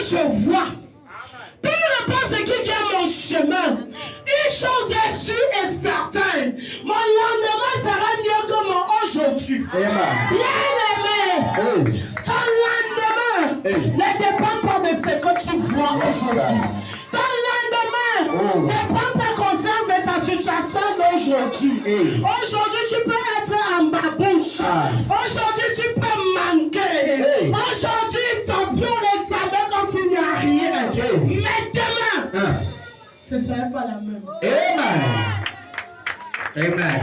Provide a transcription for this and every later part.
je vois, peu importe ce qui vient à mon chemin, une chose est sûre et certaine, mon lendemain sera mieux que mon aujourd'hui. Bien-aimé, ton lendemain ne dépend pas de ce que tu vois aujourd'hui. Ton lendemain ne prends pas conscience de ta situation d'aujourd'hui. Aujourd'hui, tu peux être en babouche. Aujourd'hui, tu peux manquer. Aujourd'hui, ton pied examen comme s'il n'y a rien. Mais demain, ce ne serait pas la même. Amen.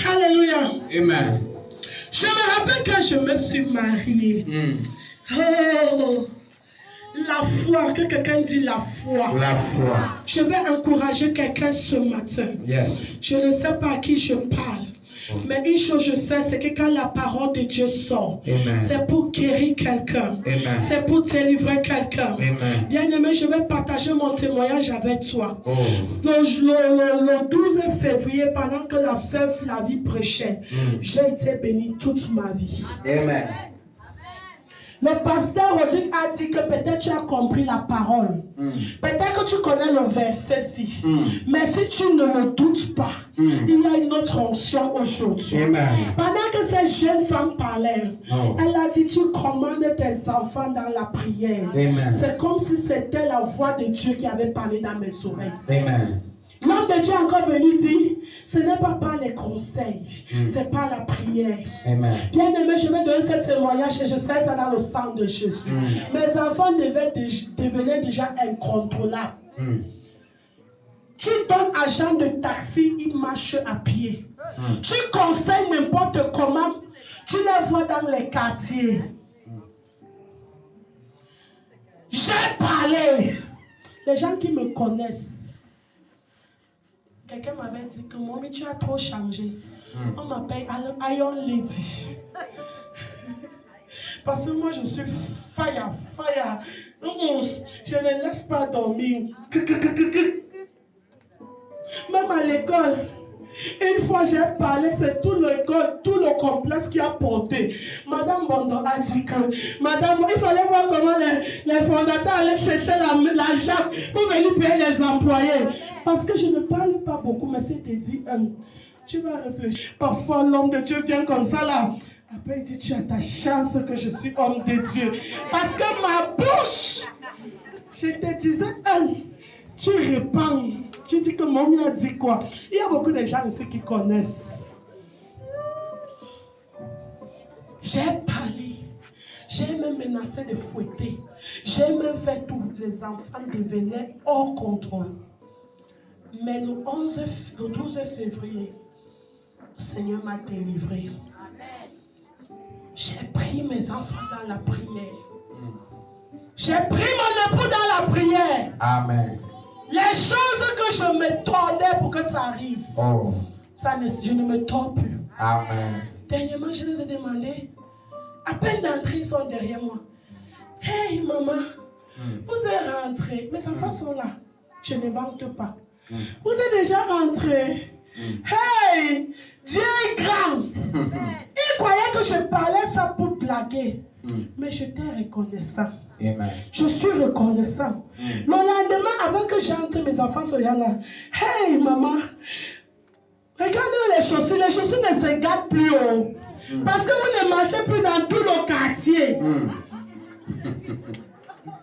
Alléluia. Amen. Je me rappelle quand je me suis mariée. Oh, la foi, que quelqu'un dit la foi. La foi. Je vais encourager quelqu'un ce matin. Yes. Je ne sais pas à qui je parle. Mais une chose je sais, c'est que quand la parole de Dieu sort, c'est pour guérir quelqu'un. C'est pour délivrer quelqu'un. Bien-aimé, je vais partager mon témoignage avec toi. Le 12 février, pendant que la sœur Flavie prêchait, j'ai été béni toute ma vie. Amen. Le pasteur Rodrigue a dit que peut-être tu as compris la parole. Peut-être que tu connais le verset-ci. Mais si tu ne le doutes pas, il y a une autre onction aujourd'hui. Pendant que cette jeune femme parlait, elle a dit, tu commandes tes enfants dans la prière. C'est comme si c'était la voix de Dieu qui avait parlé dans mes oreilles. Amen. L'homme de Dieu est encore venu dire, ce n'est pas par les conseils, c'est par la prière. Bien aimé, je vais donner ce témoignage et je sais ça dans le sang de Jésus. Mes enfants devenaient déjà incontrôlables. Tu donnes à Jean de taxi, il marche à pied. Tu conseilles n'importe comment, tu les vois dans les quartiers. J'ai parlé. Les gens qui me connaissent, quelqu'un m'avait dit que Mommy, tu as trop changé. On m'appelle Iron Lady. Parce que moi, je suis fire. Je ne laisse pas dormir. Même à l'école, une fois j'ai parlé, c'est tout l'école, tout le complexe qui a porté. Madame Bondo a dit que, Madame, il fallait voir comment les fondateurs allaient chercher l'argent pour venir payer les employés. Parce que je ne parle pas beaucoup, mais c'est te dit, tu vas réfléchir. Parfois, l'homme de Dieu vient comme ça là. Après, il dit, tu as ta chance que je suis homme de Dieu. Parce que ma bouche, je te disais, tu répands. Tu dis que Mommy a dit quoi? Il y a beaucoup de gens ici qui connaissent. J'ai parlé. J'ai même menacé de fouetter. J'ai même fait tout. Les enfants devenaient hors contrôle. Mais le 12 février, le Seigneur m'a délivré. J'ai pris mes enfants dans la prière. J'ai pris mon époux dans la prière. Amen. Les choses que je me tordais pour que ça arrive, je ne me tords plus. Amen. Dernièrement, je les ai demandé, à peine d'entrer, ils sont derrière moi. Hey maman, vous êtes rentrés, mes enfants sont là. Je ne vante pas. Vous êtes déjà rentrés. Hey, Dieu est grand. Ils croyaient que je parlais ça pour blaguer. Mais j'étais reconnaissant. Amen. Je suis reconnaissant. Le lendemain, avant que j'entre, mes enfants sont là. Hey maman, regardez les chaussures ne se gardent plus haut. Parce que vous ne marchez plus dans tout le quartier.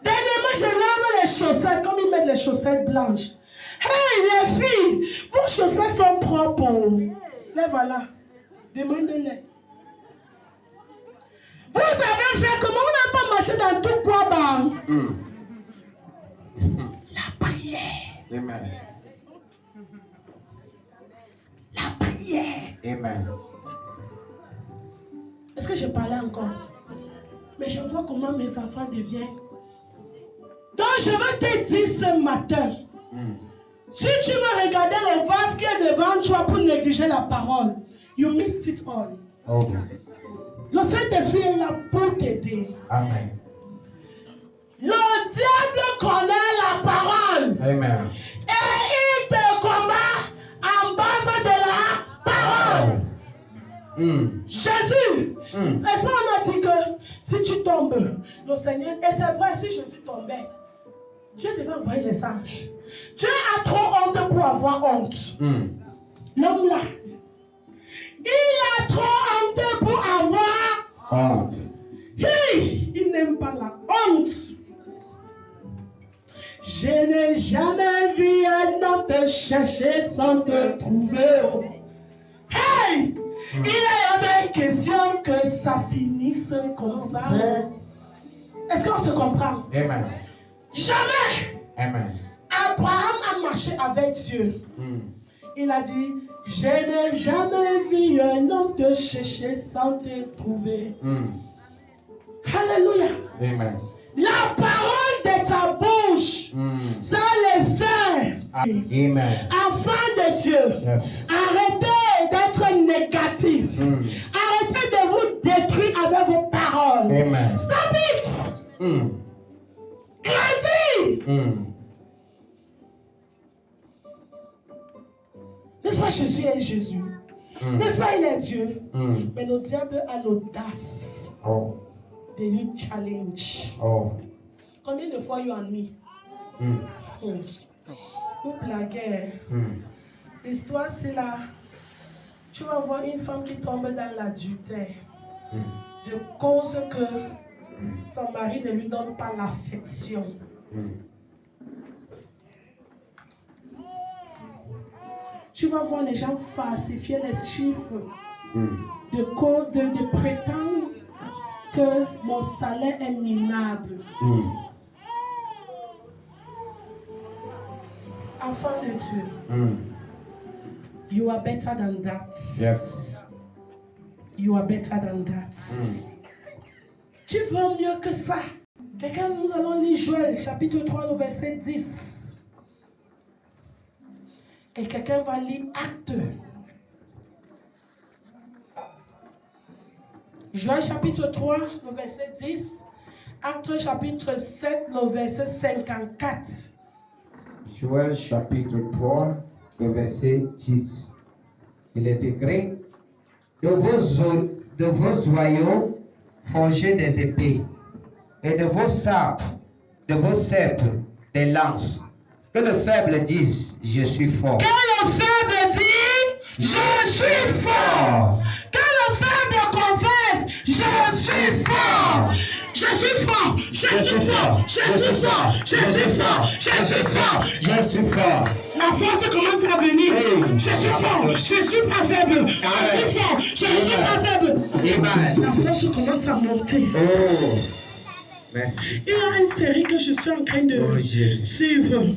Dernièrement, je lave les chaussettes comme ils mettent les chaussettes blanches. Hey les filles, vos chaussettes sont propres. Les voilà. Demandez-les. Vous avez fait comment? Vous n'avez pas marché dans tout quoi, La prière. Amen. La prière. Amen. Est-ce que je parlais encore? Mais je vois comment mes enfants deviennent. Donc je vais te dire ce matin. Si tu veux regarder le vase qui est devant toi pour négliger la parole, you missed it all. Okay. Le Saint-Esprit est là pour t'aider. Amen. Le diable connaît la parole. Amen. Et il te combat en base de la parole. Jésus, est-ce qu'on a dit que Si tu tombes, le Seigneur, et c'est vrai, si Jésus tombait, Dieu devait envoyer les anges. Dieu a trop honte pour avoir honte. L'homme là, il a trop honte pour avoir Honte. Hey, il n'aime pas la honte. Je n'ai jamais vu un homme te chercher sans te trouver. Hey! Il est une question que ça finisse comme ça. Est-ce qu'on se comprend? Amen. Jamais! Amen. Abraham a marché avec Dieu. Il a dit, je n'ai jamais vu un homme te chercher sans te trouver. Alléluia. Amen. La parole de ta bouche, ça les fait. Amen. Enfant de Dieu, Yes. arrêtez d'être négatif. Arrêtez de vous détruire avec vos paroles. Amen. Stop it. Grandis. N'est-ce pas, Jésus est Jésus? N'est-ce pas, il est Dieu? Mais le diable a l'audace Oh. de lui challenge. Oh. Combien de fois you and me? Vous blaguez. L'histoire, c'est là. Tu vas voir une femme qui tombe dans l'adultère. De cause que son mari ne lui donne pas l'affection. Tu vas voir les gens falsifier les chiffres de prétendre que mon salaire est minable. Enfant de Dieu, you are better than that. Yes. You are better than that. Tu veux mieux que ça. Quelqu'un, nous allons lire Joël, chapitre 3, le verset 10. Et quelqu'un va lire Actes. Joël, chapitre 3, le verset 10. Actes, chapitre 7, le verset 54. Joël chapitre 3, le verset 10. Il est écrit, de vos joyaux, forgez des épées, et de vos sabres, de vos sceptres, des lances. Que le faible dise, je suis fort. Que le faible dit, je suis fort. Que le faible confesse, je suis fort. Je suis fort. Je suis fort. Je suis fort. Je suis fort. Je suis fort. Je suis fort. La force commence à venir. Je suis fort. Je suis pas faible. Je suis fort. Je suis pas faible. Amen. La force commence à monter. Oh. Merci. Il y a une série que je suis en train de suivre.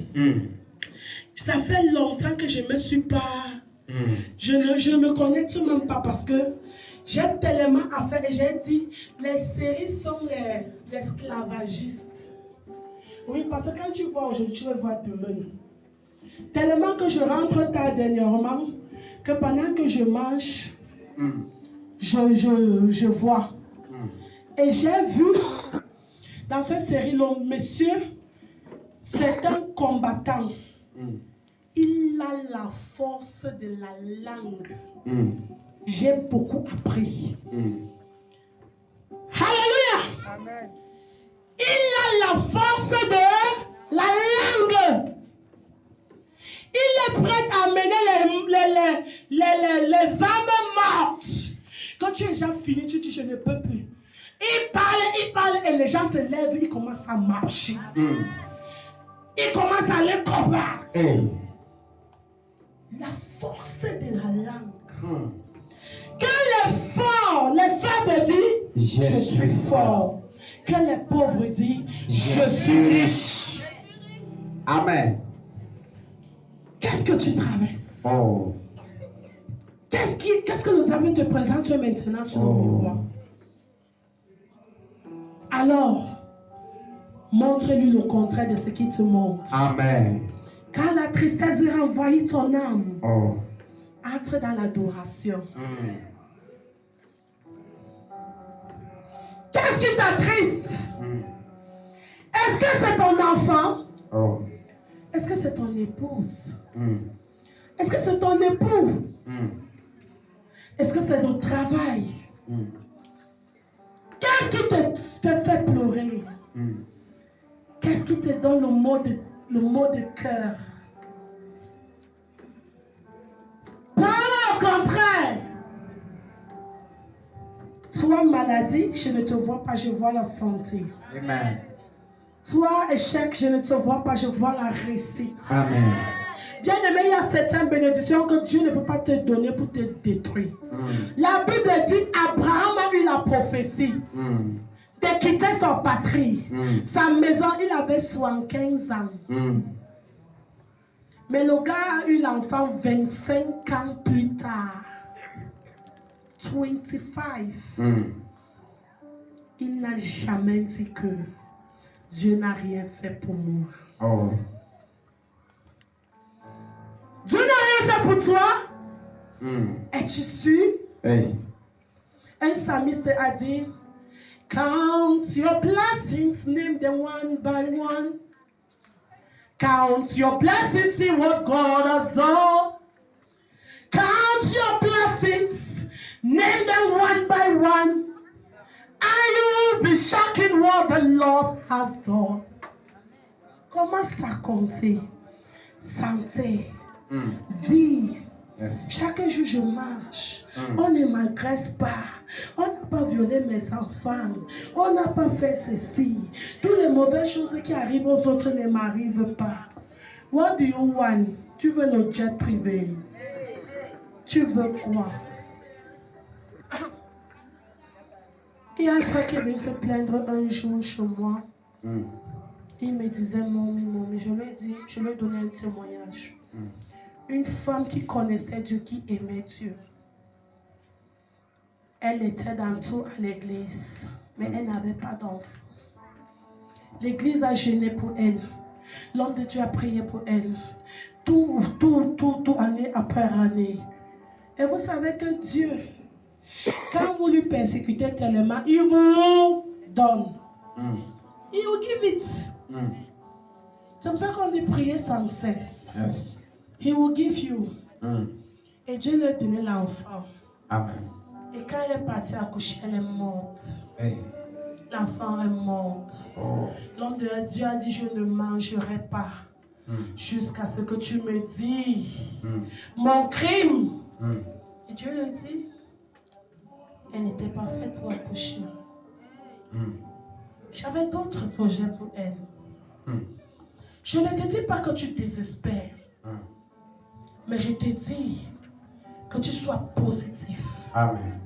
Ça fait longtemps que je ne me suis pas... Je ne me connecte même pas parce que j'ai tellement à faire. Et j'ai dit, les séries sont les esclavagistes. Oui, parce que quand tu vois aujourd'hui, tu vas voir demain. Tellement que je rentre tard dernièrement, que pendant que je mange, je vois. Et j'ai vu dans cette série, le monsieur, c'est un combattant. Il a la force de la langue. J'ai beaucoup appris. Alléluia. Amen. Il a la force de la langue. Il est prêt à mener les âmes mortes. Quand tu es déjà fini, tu dis je ne peux plus. Il parle et les gens se lèvent, ils commencent à marcher. Ils commencent à aller combattre. La force de la langue. Que les forts, les faibles disent, je suis fort. Que les pauvres disent, je suis riche. Amen. Qu'est-ce que tu traverses? Oh. Qu'est-ce que le diable te présente maintenant sur le miroir? Alors, montre-lui le contraire de ce qui te montre. Amen. Car la tristesse veut envahir ton âme. Oh. Entre dans l'adoration. Qu'est-ce qui t'attriste? Est-ce que c'est ton enfant? Oh. Est-ce que c'est ton épouse? Est-ce que c'est ton époux? Est-ce que c'est ton travail? Qu'est-ce qui te fait pleurer? Qu'est-ce qui te donne le mot de cœur? Parle au contraire. Toi, maladie, je ne te vois pas, je vois la santé. Amen. Toi, échec, je ne te vois pas, je vois la réussite. Amen. Bien aimé, il y a certaines bénédictions que Dieu ne peut pas te donner pour te détruire. La Bible dit Abraham a eu la prophétie de quitter sa patrie. Sa maison, il avait 75 ans. Mais le gars a eu l'enfant 25 ans plus tard. 25. Il n'a jamais dit que Dieu n'a rien fait pour moi. Oh. Dieu n'a rien fait pour toi. Es-tu sûr? Hey. Un psalmiste a dit, count your blessings, name them one by one. Count your blessings, see what God has done. Count your blessings, name them one by one. And you will be shocked in what the Lord has done. Comment ça compter? Santé, vie. Yes. Chaque jour je marche. On ne m'agresse pas. On n'a pas violé mes enfants. On n'a pas fait ceci. Toutes les mauvaises choses qui arrivent aux autres ne m'arrivent pas. What do you want? Tu veux le jet privé? Tu veux quoi? Il y a un frère qui est venu se plaindre un jour chez moi. Il me disait, mommy, je lui ai dit, je lui ai donné un témoignage. Une femme qui connaissait Dieu, qui aimait Dieu. Elle était dans tout à l'église, mais elle n'avait pas d'enfant. L'église a jeûné pour elle. L'homme de Dieu a prié pour elle. Tout, année après année. Et vous savez que Dieu, quand vous lui persécutez tellement, il vous donne. Il vous give it. C'est comme ça qu'on dit prier sans cesse. Yes. He will give you. Et Dieu lui a donné l'enfant. Amen. Et quand elle est partie accoucher, elle est morte. Hey. L'enfant est morte. Oh. L'homme de Dieu a dit, je ne mangerai pas jusqu'à ce que tu me dis mon crime. Et Dieu lui dit, elle n'était pas faite pour accoucher. J'avais d'autres projets pour elle. Je ne te dis pas que tu désespères. Mais je te dis que tu sois positif. Amen.